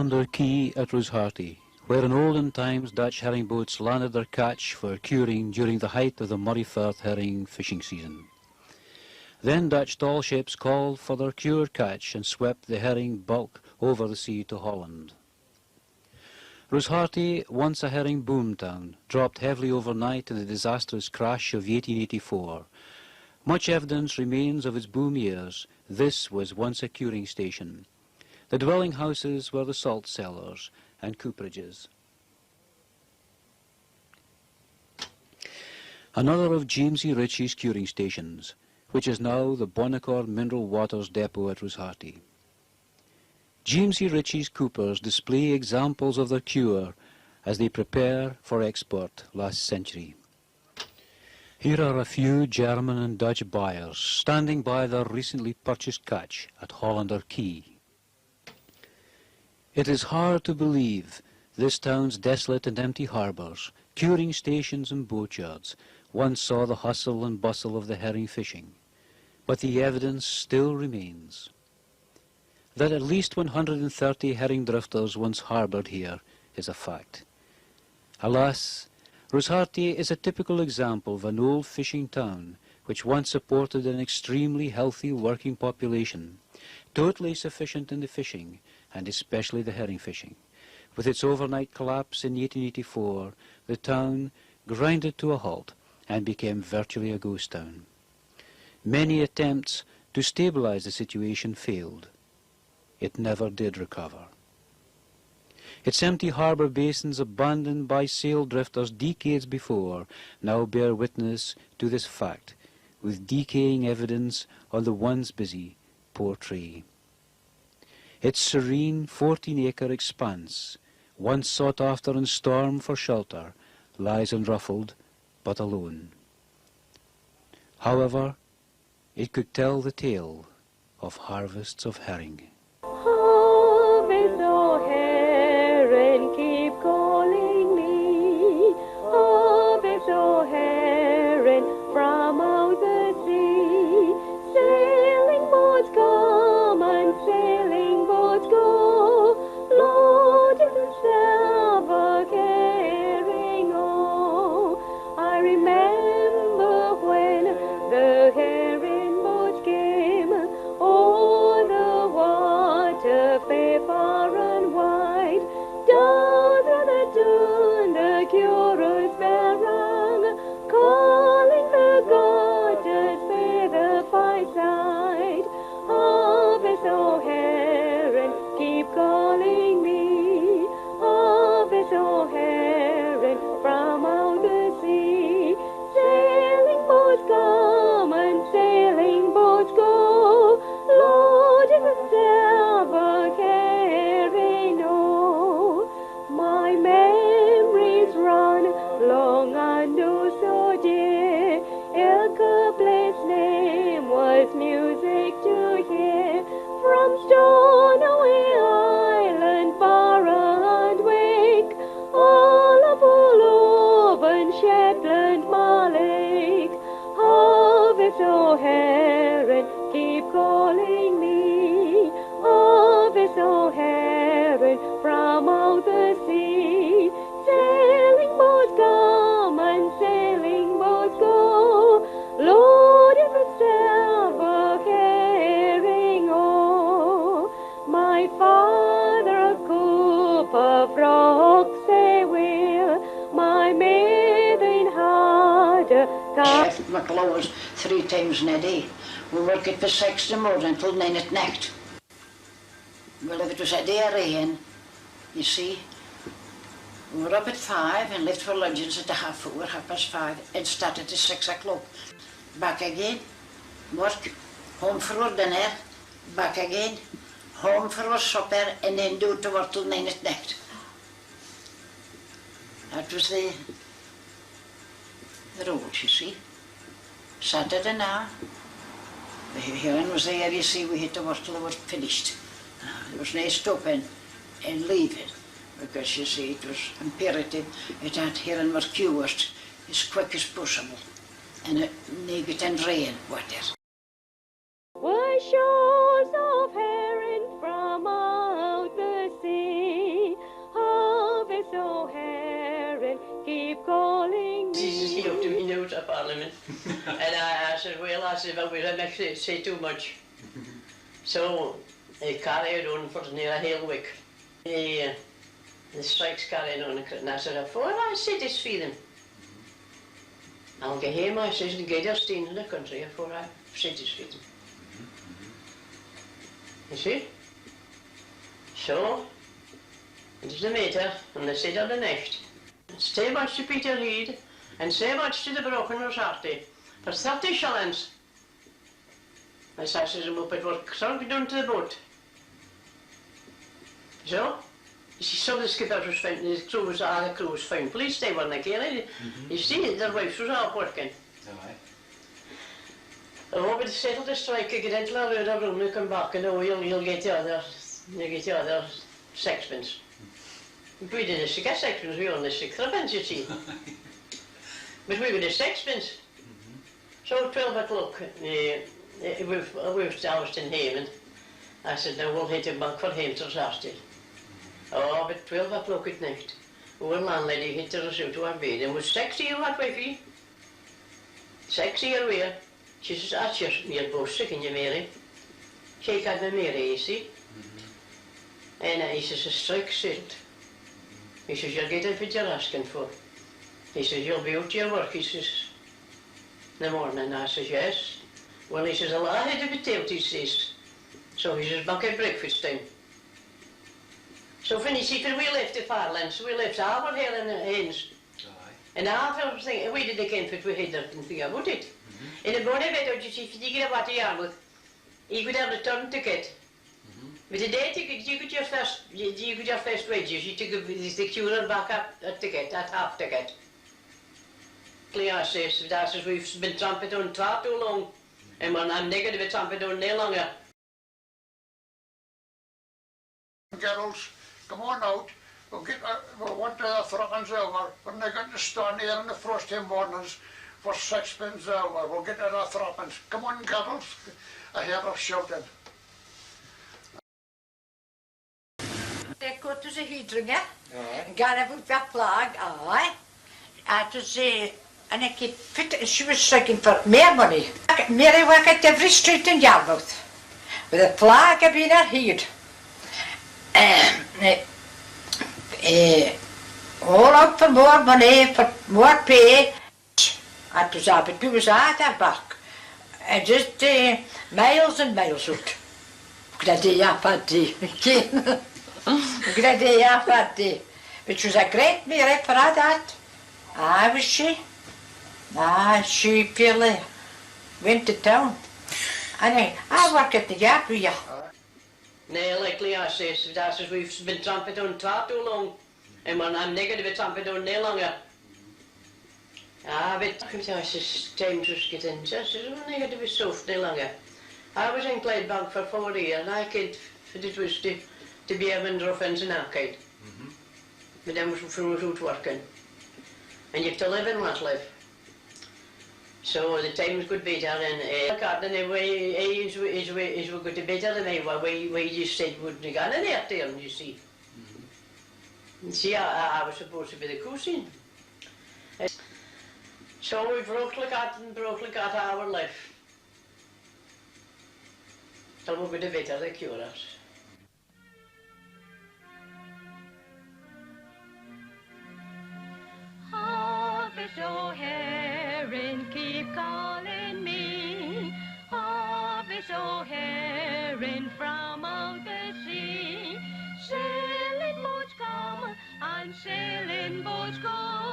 Hollander Quay at Rosehearty, where in olden times Dutch herring boats landed their catch for curing during the height of the Murray Firth herring fishing season. Then Dutch tall ships called for their cured catch and swept the herring bulk over the sea to Holland. Rosehearty, once a herring boom town, dropped heavily overnight in the disastrous crash of 1884. Much evidence remains of its boom years. This was once a curing station. The dwelling houses were the salt cellars and cooperages. Another of James E. Ritchie's curing stations, which is now the Bonaccord Mineral Waters Depot at Rosehearty. James E. Ritchie's coopers display examples of their cure as they prepare for export last century. Here are a few German and Dutch buyers standing by their recently purchased catch at Hollander Quay. It is hard to believe this town's desolate and empty harbours, curing stations and boatyards once saw the hustle and bustle of the herring fishing, but the evidence still remains that at least 130 herring drifters once harboured here is a fact. Alas, Rosehearty is a typical example of an old fishing town which once supported an extremely healthy working population, totally sufficient in the fishing and especially the herring fishing. With its overnight collapse in 1884, the town grinded to a halt and became virtually a ghost town. Many attempts to stabilize the situation failed. It never did recover. Its empty harbour basins abandoned by sail drifters decades before now bear witness to this fact, with decaying evidence on the once busy Portree. Its serene 14-acre expanse, once sought after in storm for shelter, lies unruffled but alone. However, it could tell the tale of harvests of herring. Harvest, O heron, keep calling me. Harvest, O heron, from out the sea. Sailing boats come and sailing boats go, loaded with silver carrying all. I remember when the herring boats came, all the water fair far and wide. Down through the dune the curious bell rang, calling the goddess by the fireside. Harvest, O heron, keep calling me. Harvest, O heron, from out the sea. Sailing boats come and sailing boats go, loaded with silver carrying all. My memories run long and oh so dear. Ilka Blake's name was music to hear. From Stornoway Island, Barra and Wake, all of Oban, Shetland, Malek. Harvest, O heron, keep calling me. Harvest, O heron, from out the sea. Sailing boats come and sailing boats go, loaded with silver carrying all. My father a cooper frog say will, my maiden had a Chef McLaws 3 times in a day. We work it for 6 in the morning until 9 at night. Well, if it was a day of rain, you see, we were up at 5 and left for luncheons at 4:30, 5:30, and started at 6 o'clock. Back again, work, home for our dinner, back again, home for our supper, and then do to work till 9 at night. That was the road, you see. Saturday now, the heron was there, you see, we had to work till they were finished. There was no stopping and leaving, because you see, it was imperative that heron were cured as quick as possible, and it needed and rain water. Were shores of heron from out the sea. he up to me now to Parliament. And I said, well, well, we don't make say too much. So he carried on for near a whole week. The strikes carried on, and I said, I said this for them. I'll get home, I says, and get your staying in the country before I said this for them. You see? So, it is the mater, and they said on the next. Say much to Peter Reid, and say much to the broken Rosati, for 30 shillings. I says him up at work, sunk down to the boat. So, you see, some of the skippers was found, the crew was found. Police, they weren't again. You see, their wives was out working. Oh, but settle the strike, get into the other room, you come back, and oh, you'll get the other sixpence. We did a sixpence, we only 6 threepence, you see. But we were the sixpence. So 12 o'clock, we've housed in Haman. I said, now we'll hit a bank for him till Saturday. Oh, but 12 o'clock at night, one landlady hit us out to our bed, and was 6 years what wifey? 6 years away. She says, that's your boss sick in you, Mary. She had me Mary, you see. And he says, a strike settled. He says, you'll get what you're asking for. He says, you'll be out to your work, he says, in the morning. I says, yes. Well, he says, I'll have a bit out, he says. So he says, back at breakfast time. So finish, we left the Farlands, we left our here in the Haines. And after thinking, we did again, but we had nothing to think about it. In the morning, you see, if you get what you are with, you could have a return ticket. But the day ticket, you got your first wages, you took the cure back at ticket, at half ticket. Clear says, that says we've been tramping on far too long, and I'm negative to tramping on no longer. Girls, come on out. We'll want the threepence over. When they get to stand here in the frosty mornings for 6pence over, we'll get the threepence. Come on, girls. I hear her shouting. They go to the heating, and got a big flag, aye. And to say, and I keep fit, she was striking for more money. Mary worked at every street in Yarmouth, with a flag being her head. All out for more money, for more pay. And to say, but we was at her back. And just miles and miles out. Gradia Fatti. Gradia Fatti. Which was a great Mary for that. Ah, was she? Ah, she fairly went to town. And I work at the yard with you. No, likely I says, that says we've been tramping on far too long, and I'm negative to tramping on no longer. Ah, but I says, time just getting, I says, I'm negative to be soft no longer. I was in Clydebank for 4 years, and I can't, it was to be a vendor of fence in Arcade. But then was out working. And you have to live and not live. So the times could be better, and anyway, is good to better than I were. We just said wouldn't have gone in there, you see. See, I was supposed to be the cousin. So we broke like that our life. So we could better the cure us. Harvest O'Haran, keep calling me. Harvest O'Haran from out the sea. Sailing boats come and sailing boats go.